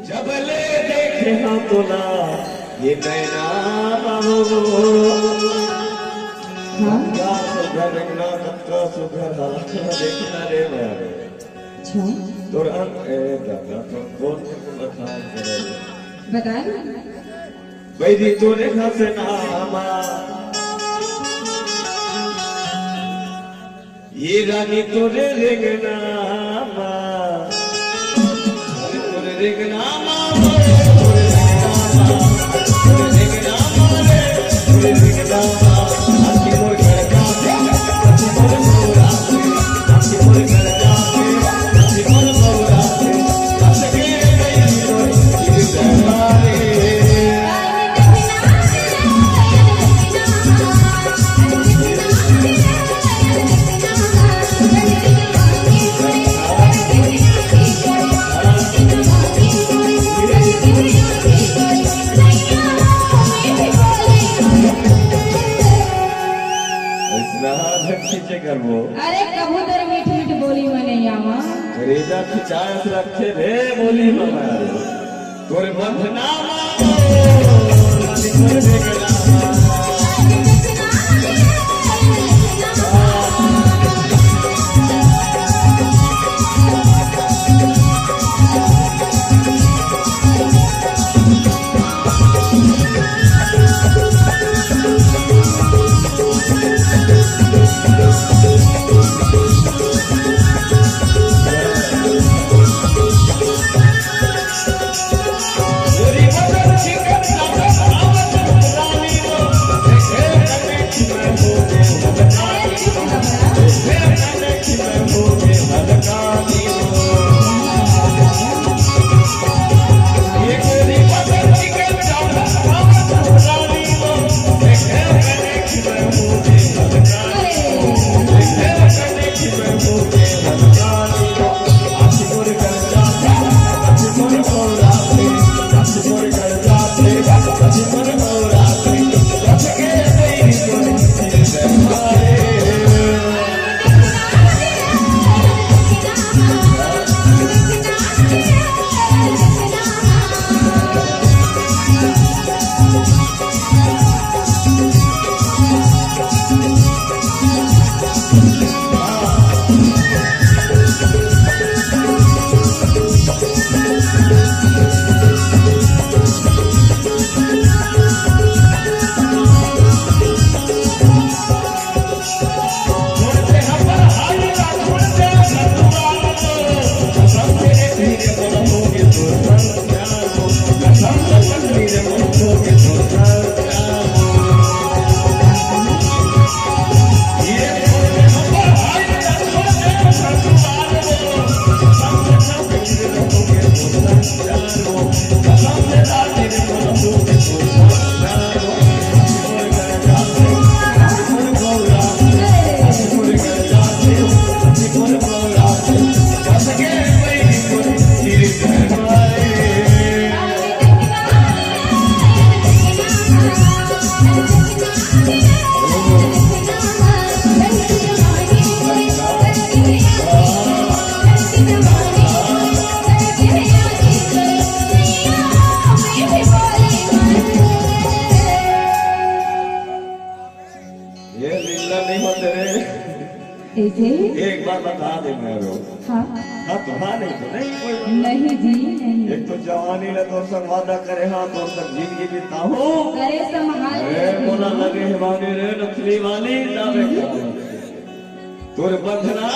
जबले देखे हाँ तोला ये नैना सुधर रंगना तत्का सुधर हाथ देखना रे मारे तुरंत दादा तो कौन बता करे बताए वैदी तोरे खासे नामा ये रानी तोरे रेगनामा तोरे रेगनामा तोरे रेगनामा तोरे रेगनामा आखी मोर घर जाते आखी मोर मोराते आखी मोर घर जाते आखी मोर मोराते हंस के गई तोरे दरबारे अरे कबूतर मीठ मीठ बोली मने यामा रेजा खिचायत रखे रे बोली मामा तोरे बंधना मारो रानी तोरे देखना एक बार बता दे मेरे हाँ हाँ तुम्हारा नहीं तो नहीं कोई नहीं जी नहीं एक तो जवानी ले तो सब वादा करे हाँ तो सब जिंदगी बीता हो करे संभाल अरे बोला लगे है वाली रे नथली वाली जावे तोर बंधना